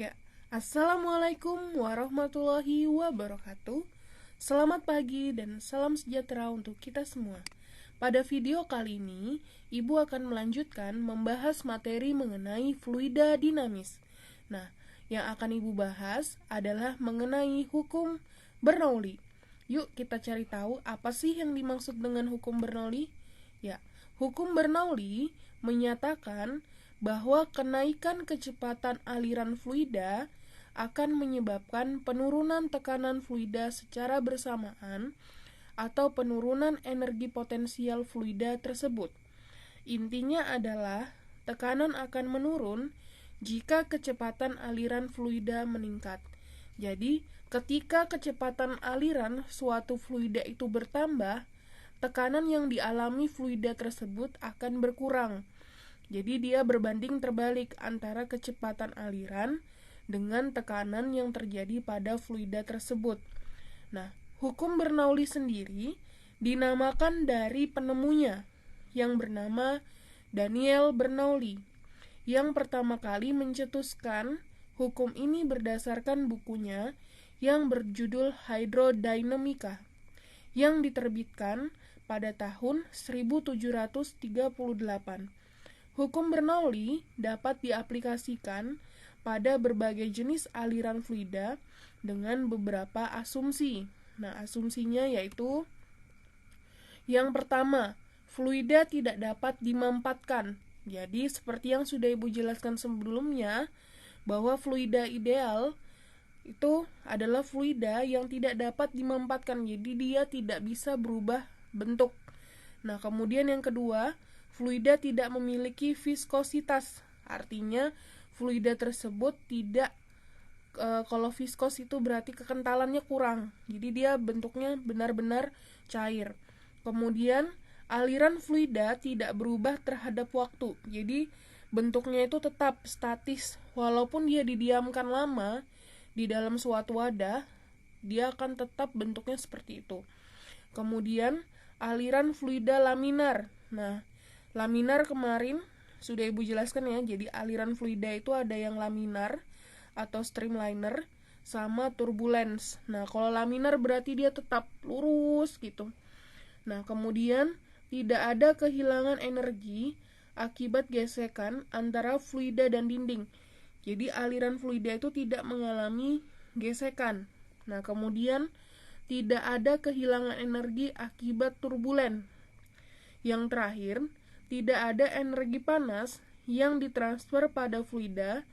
Ya, Assalamualaikum warahmatullahi wabarakatuh. Selamat pagi dan salam sejahtera untuk kita semua. Pada video kali ini, Ibu akan melanjutkan membahas materi mengenai fluida dinamis. Nah, yang akan Ibu bahas adalah mengenai hukum Bernoulli. Yuk kita cari tahu apa sih yang dimaksud dengan hukum Bernoulli? Ya, hukum Bernoulli menyatakan bahwa kenaikan kecepatan aliran fluida akan menyebabkan penurunan tekanan fluida secara bersamaan atau penurunan energi potensial fluida tersebut. Intinya adalah tekanan akan menurun jika kecepatan aliran fluida meningkat. Jadi, ketika kecepatan aliran suatu fluida itu bertambah, tekanan yang dialami fluida tersebut akan berkurang. Jadi dia berbanding terbalik antara kecepatan aliran dengan tekanan yang terjadi pada fluida tersebut. Nah, hukum Bernoulli sendiri dinamakan dari penemunya yang bernama Daniel Bernoulli, yang pertama kali mencetuskan hukum ini berdasarkan bukunya yang berjudul Hydrodynamica, yang diterbitkan pada tahun 1738. Hukum Bernoulli dapat diaplikasikan pada berbagai jenis aliran fluida dengan beberapa asumsi. Nah, asumsinya yaitu yang pertama, fluida tidak dapat dimampatkan. Jadi, seperti yang sudah Ibu jelaskan sebelumnya, bahwa fluida ideal itu adalah fluida yang tidak dapat dimampatkan. Jadi, dia tidak bisa berubah bentuk. Nah, kemudian yang kedua, fluida tidak memiliki viskositas. Artinya, fluida tersebut tidak kalau viskos itu berarti kekentalannya kurang. Jadi dia bentuknya benar-benar cair. Kemudian aliran fluida tidak berubah terhadap waktu. Jadi bentuknya itu tetap statis walaupun dia didiamkan lama di dalam suatu wadah, dia akan tetap bentuknya seperti itu. Kemudian aliran fluida laminar. Nah, laminar kemarin sudah Ibu jelaskan ya. Jadi aliran fluida itu ada yang laminar atau streamliner sama turbulence. Nah, kalau laminar berarti dia tetap lurus gitu. Nah, kemudian tidak ada kehilangan energi akibat gesekan antara fluida dan dinding. Jadi aliran fluida itu tidak mengalami gesekan. Nah, kemudian tidak ada kehilangan energi akibat turbulen. Yang terakhir, tidak ada energi panas yang ditransfer pada fluida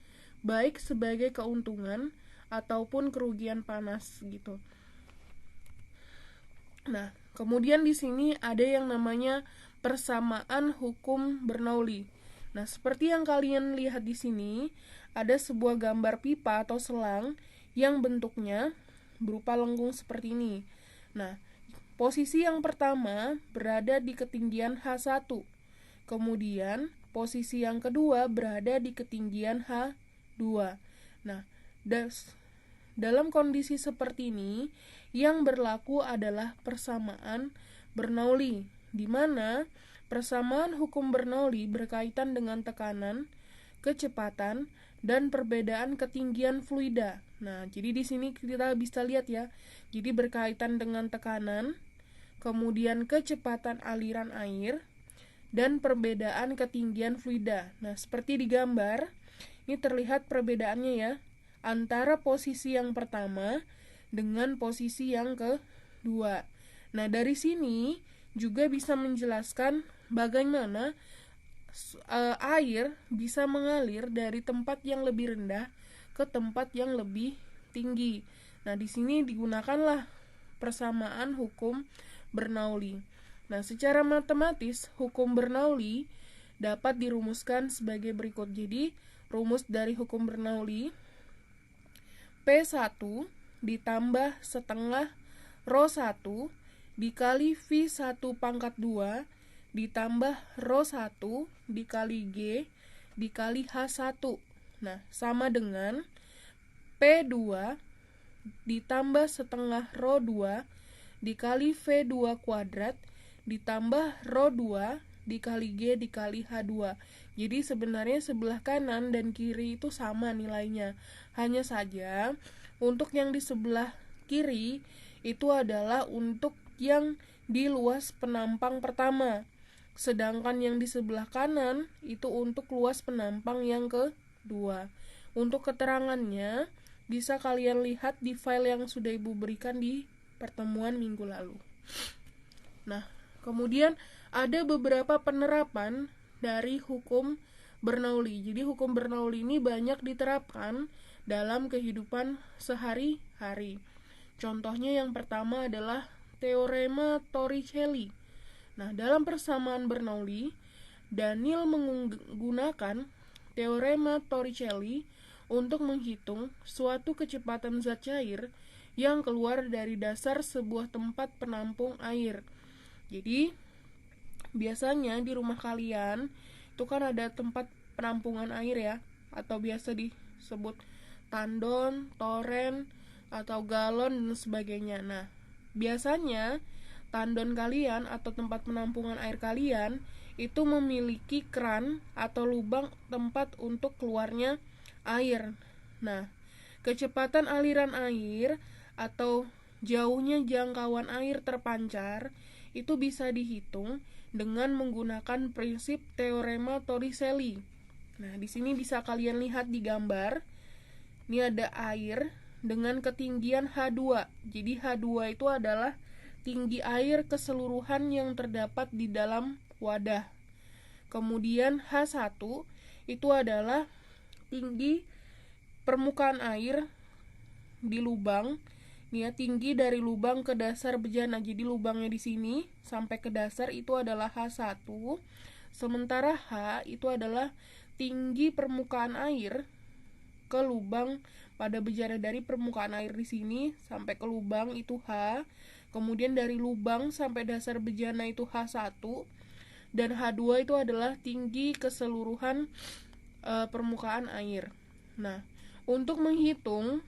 baik sebagai keuntungan ataupun kerugian panas gitu. Nah, kemudian di sini ada yang namanya persamaan hukum Bernoulli. Nah, seperti yang kalian lihat di sini, ada sebuah gambar pipa atau selang yang bentuknya berupa lengkung seperti ini. Nah, posisi yang pertama berada di ketinggian H1. Kemudian, posisi yang kedua berada di ketinggian H2. Nah, dalam kondisi seperti ini, yang berlaku adalah persamaan Bernoulli, di mana persamaan hukum Bernoulli berkaitan dengan tekanan, kecepatan, dan perbedaan ketinggian fluida. Nah, jadi di sini kita bisa lihat ya. Jadi berkaitan dengan tekanan, kemudian kecepatan aliran air, dan perbedaan ketinggian fluida. Nah, seperti di gambar, ini terlihat perbedaannya ya, antara posisi yang pertama dengan posisi yang kedua. Nah, dari sini juga bisa menjelaskan bagaimana air bisa mengalir dari tempat yang lebih rendah ke tempat yang lebih tinggi. Nah, di sini digunakanlah persamaan hukum Bernoulli. Nah, secara matematis, hukum Bernoulli dapat dirumuskan sebagai berikut. Jadi, rumus dari hukum Bernoulli, P1 ditambah setengah Rho 1 dikali V1 pangkat 2 ditambah Rho 1 dikali G dikali H1. Nah, sama dengan P2 ditambah setengah Rho 2 dikali V2 kuadrat ditambah Rho 2 dikali G dikali H2. Jadi sebenarnya sebelah kanan dan kiri itu sama nilainya. Hanya saja untuk yang di sebelah kiri itu adalah untuk yang di luas penampang pertama. Sedangkan yang di sebelah kanan itu untuk luas penampang yang kedua. Untuk keterangannya bisa kalian lihat di file yang sudah Ibu berikan di pertemuan minggu lalu. Nah, kemudian ada beberapa penerapan dari hukum Bernoulli. Jadi hukum Bernoulli ini banyak diterapkan dalam kehidupan sehari-hari. Contohnya yang pertama adalah teorema Torricelli. Nah, dalam persamaan Bernoulli, Daniel menggunakan teorema Torricelli untuk menghitung suatu kecepatan zat cair yang keluar dari dasar sebuah tempat penampung air. Jadi, biasanya di rumah kalian itu kan ada tempat penampungan air ya, atau biasa disebut tandon, toren, atau galon dan sebagainya. Nah, biasanya tandon kalian atau tempat penampungan air kalian itu memiliki keran atau lubang tempat untuk keluarnya air. Nah, kecepatan aliran air atau jauhnya jangkauan air terpancar itu bisa dihitung dengan menggunakan prinsip teorema Torricelli. Nah, di sini bisa kalian lihat di gambar. Ini ada air dengan ketinggian H2. Jadi H2 itu adalah tinggi air keseluruhan yang terdapat di dalam wadah. Kemudian H1 itu adalah tinggi permukaan air di lubang. Ini ya, tinggi dari lubang ke dasar bejana. Jadi lubangnya di sini sampai ke dasar itu adalah H1. Sementara H itu adalah tinggi permukaan air ke lubang pada bejana. Dari permukaan air di sini sampai ke lubang itu H. Kemudian dari lubang sampai dasar bejana itu H1, dan H2 itu adalah tinggi keseluruhan permukaan air. Nah, untuk menghitung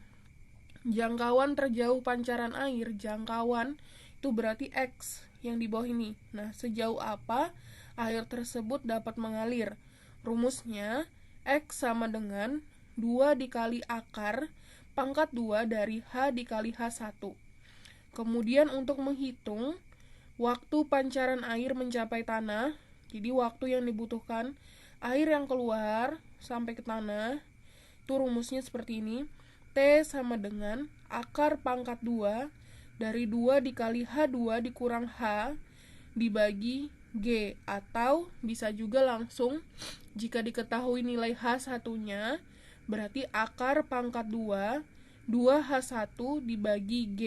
jangkauan terjauh pancaran air, jangkauan itu berarti X yang di bawah ini. Nah, sejauh apa air tersebut dapat mengalir? Rumusnya X sama dengan 2 dikali akar pangkat 2 dari H dikali H1. Kemudian untuk menghitung waktu pancaran air mencapai tanah, jadi waktu yang dibutuhkan air yang keluar sampai ke tanah, itu rumusnya seperti ini. T sama dengan akar pangkat 2 dari 2 dikali H2 dikurang H dibagi G. Atau bisa juga langsung, jika diketahui nilai H1-nya, berarti akar pangkat 2 2H1 dibagi G.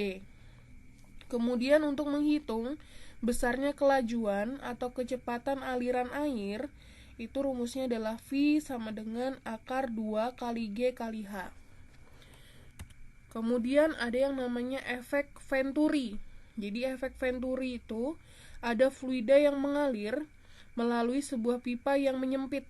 Kemudian untuk menghitung besarnya kelajuan atau kecepatan aliran air, itu rumusnya adalah V sama dengan akar 2 kali G kali H. Kemudian ada yang namanya efek Venturi. Jadi efek Venturi itu ada fluida yang mengalir melalui sebuah pipa yang menyempit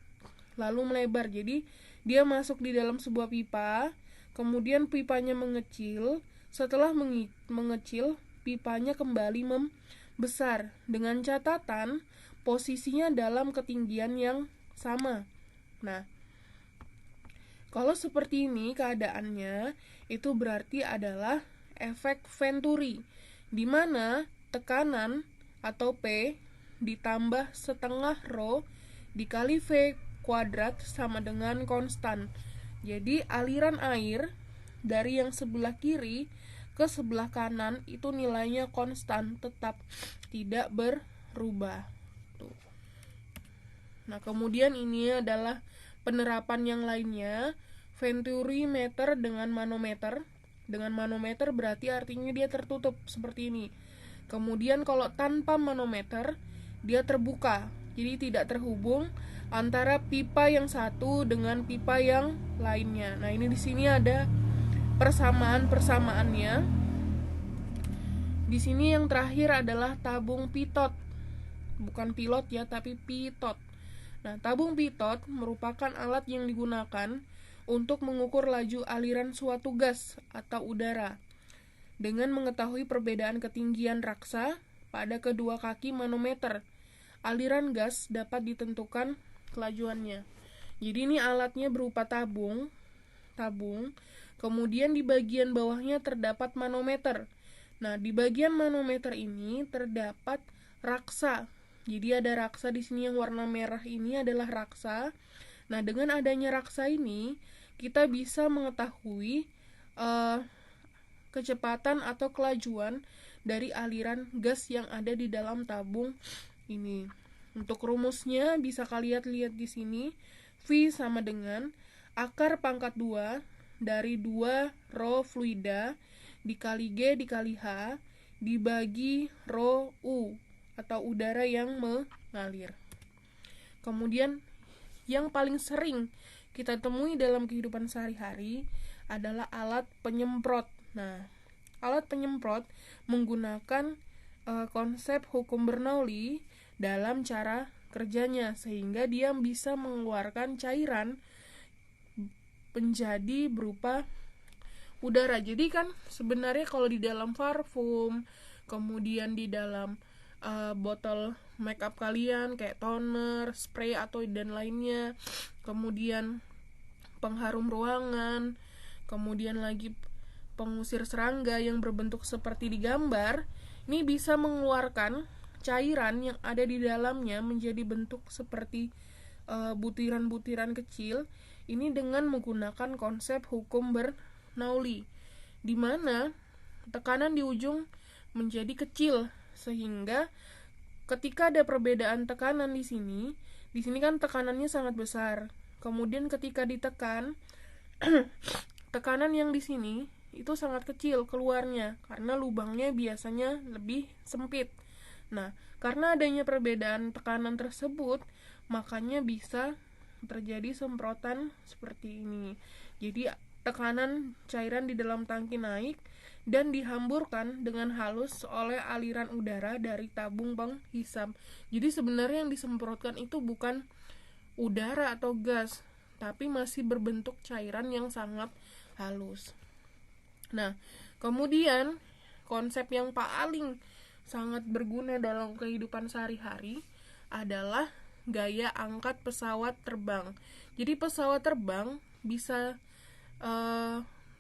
lalu melebar. Jadi dia masuk di dalam sebuah pipa, kemudian pipanya mengecil. Setelah mengecil, pipanya kembali membesar dengan catatan posisinya dalam ketinggian yang sama. Nah, kalau seperti ini keadaannya, itu berarti adalah efek Venturi, di mana tekanan atau P ditambah setengah rho dikali V kuadrat sama dengan konstan. Jadi aliran air dari yang sebelah kiri ke sebelah kanan itu nilainya konstan, tetap tidak berubah. Tuh. Nah, kemudian ini adalah penerapan yang lainnya, Venturi meter dengan manometer. Dengan manometer berarti artinya dia tertutup seperti ini. Kemudian kalau tanpa manometer, dia terbuka. Jadi tidak terhubung antara pipa yang satu dengan pipa yang lainnya. Nah, ini di sini ada persamaan-persamaannya. Di sini yang terakhir adalah tabung pitot. Bukan pilot ya, tapi pitot. Nah, tabung pitot merupakan alat yang digunakan untuk mengukur laju aliran suatu gas atau udara dengan mengetahui perbedaan ketinggian raksa pada kedua kaki manometer aliran gas dapat ditentukan kelajuannya. Jadi ini alatnya berupa tabung. Kemudian di bagian bawahnya terdapat manometer. Nah, di bagian manometer ini terdapat raksa. Jadi ada raksa di sini yang warna merah ini adalah raksa. Nah, dengan adanya raksa ini kita bisa mengetahui kecepatan atau kelajuan dari aliran gas yang ada di dalam tabung ini. Untuk rumusnya bisa kalian lihat di sini. V sama dengan akar pangkat 2 dari 2 rho fluida dikali G dikali H dibagi rho U atau udara yang mengalir. Kemudian yang paling sering kita temui dalam kehidupan sehari-hari adalah alat penyemprot. Nah, alat penyemprot menggunakan konsep hukum Bernoulli dalam cara kerjanya, sehingga dia bisa mengeluarkan cairan menjadi berupa udara. Jadi kan sebenarnya kalau di dalam parfum, kemudian di dalam botol makeup kalian kayak toner, spray atau dan lainnya, kemudian pengharum ruangan, kemudian lagi pengusir serangga yang berbentuk seperti di gambar, ini bisa mengeluarkan cairan yang ada di dalamnya menjadi bentuk seperti butiran-butiran kecil. Ini dengan menggunakan konsep hukum Bernoulli, di mana tekanan di ujung menjadi kecil, sehingga ketika ada perbedaan tekanan di sini kan tekanannya sangat besar. Kemudian ketika ditekan, tekanan yang di sini itu sangat kecil keluarnya karena lubangnya biasanya lebih sempit. Nah, karena adanya perbedaan tekanan tersebut, makanya bisa terjadi semprotan seperti ini. Jadi tekanan cairan di dalam tangki naik dan dihamburkan dengan halus oleh aliran udara dari tabung penghisap. Jadi sebenarnya yang disemprotkan itu bukan udara atau gas, tapi masih berbentuk cairan yang sangat halus. Nah, kemudian konsep yang paling sangat berguna dalam kehidupan sehari-hari adalah gaya angkat pesawat terbang. Jadi pesawat terbang bisa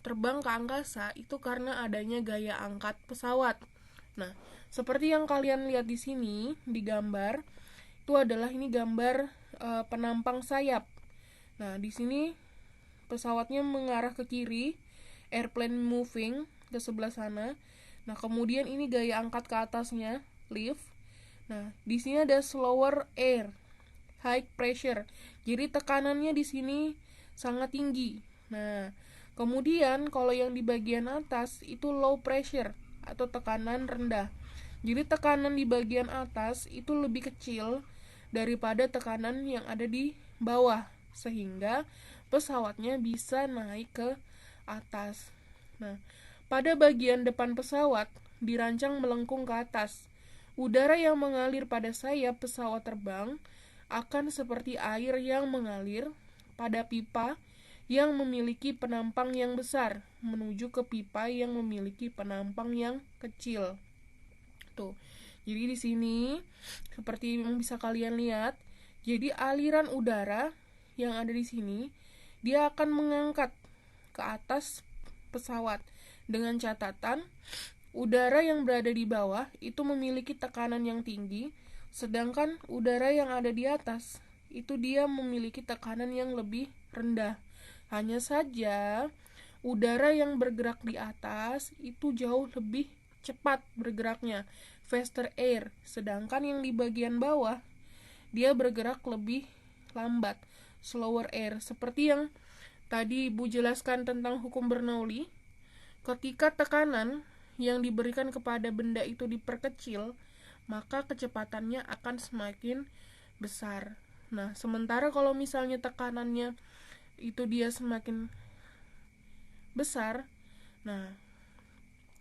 terbang ke angkasa itu karena adanya gaya angkat pesawat. Nah, seperti yang kalian lihat di sini di gambar, itu adalah ini gambar penampang sayap. Nah, di sini pesawatnya mengarah ke kiri, airplane moving ke sebelah sana. Nah, kemudian ini gaya angkat ke atasnya, lift. Nah, di sini ada slower air, high pressure. Jadi tekanannya di sini sangat tinggi. Nah, kemudian kalau yang di bagian atas itu low pressure atau tekanan rendah. Jadi tekanan di bagian atas itu lebih kecil daripada tekanan yang ada di bawah, sehingga pesawatnya bisa naik ke atas. Nah, pada bagian depan pesawat dirancang melengkung ke atas. Udara yang mengalir pada sayap pesawat terbang akan seperti air yang mengalir pada pipa yang memiliki penampang yang besar menuju ke pipa yang memiliki penampang yang kecil. Tuh. Jadi di sini seperti yang bisa kalian lihat, jadi aliran udara yang ada di sini dia akan mengangkat ke atas pesawat dengan catatan udara yang berada di bawah itu memiliki tekanan yang tinggi, sedangkan udara yang ada di atas itu dia memiliki tekanan yang lebih rendah. Hanya saja udara yang bergerak di atas itu jauh lebih cepat bergeraknya, faster air, sedangkan yang di bagian bawah dia bergerak lebih lambat, slower air. Seperti yang tadi Ibu jelaskan tentang hukum Bernoulli, ketika tekanan yang diberikan kepada benda itu diperkecil, maka kecepatannya akan semakin besar. Nah, sementara kalau misalnya tekanannya itu dia semakin besar, nah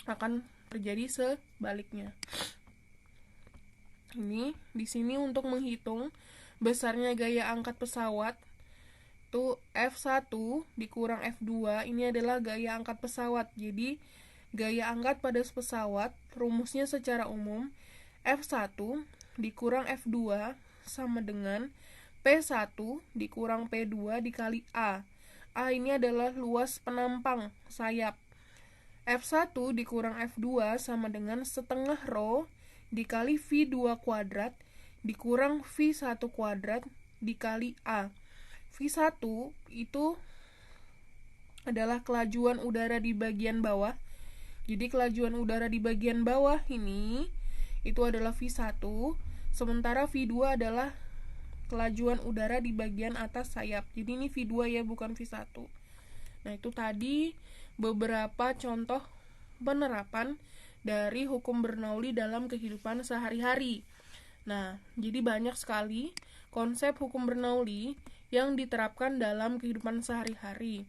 akan terjadi sebaliknya. Ini di sini untuk menghitung besarnya gaya angkat pesawat itu F1 dikurang F2, ini adalah gaya angkat pesawat. Jadi gaya angkat pada pesawat rumusnya secara umum F1 dikurang F2 sama dengan P1 dikurang P2 dikali A. A ini adalah luas penampang sayap. F1 dikurang F2 sama dengan setengah rho dikali V2 kuadrat dikurang V1 kuadrat dikali A. V1 itu adalah kelajuan udara di bagian bawah. Jadi kelajuan udara di bagian bawah ini itu adalah V1, sementara V2 adalah kelajuan udara di bagian atas sayap. Jadi ini V2 ya, bukan V1. Nah, itu tadi beberapa contoh penerapan dari hukum Bernoulli dalam kehidupan sehari-hari. Nah, jadi banyak sekali konsep hukum Bernoulli yang diterapkan dalam kehidupan sehari-hari.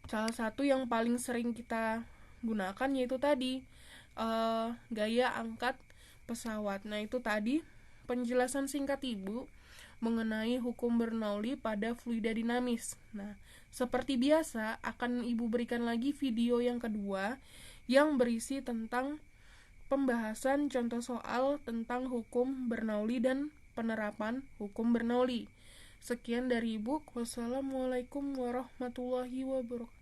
Salah satu yang paling sering kita gunakan yaitu tadi gaya angkat pesawat. Nah, itu tadi penjelasan singkat Ibu mengenai hukum Bernoulli pada fluida dinamis. Nah, seperti biasa akan Ibu berikan lagi video yang kedua yang berisi tentang pembahasan contoh soal tentang hukum Bernoulli dan penerapan hukum Bernoulli. Sekian dari Ibu. Wassalamualaikum warahmatullahi wabarakatuh.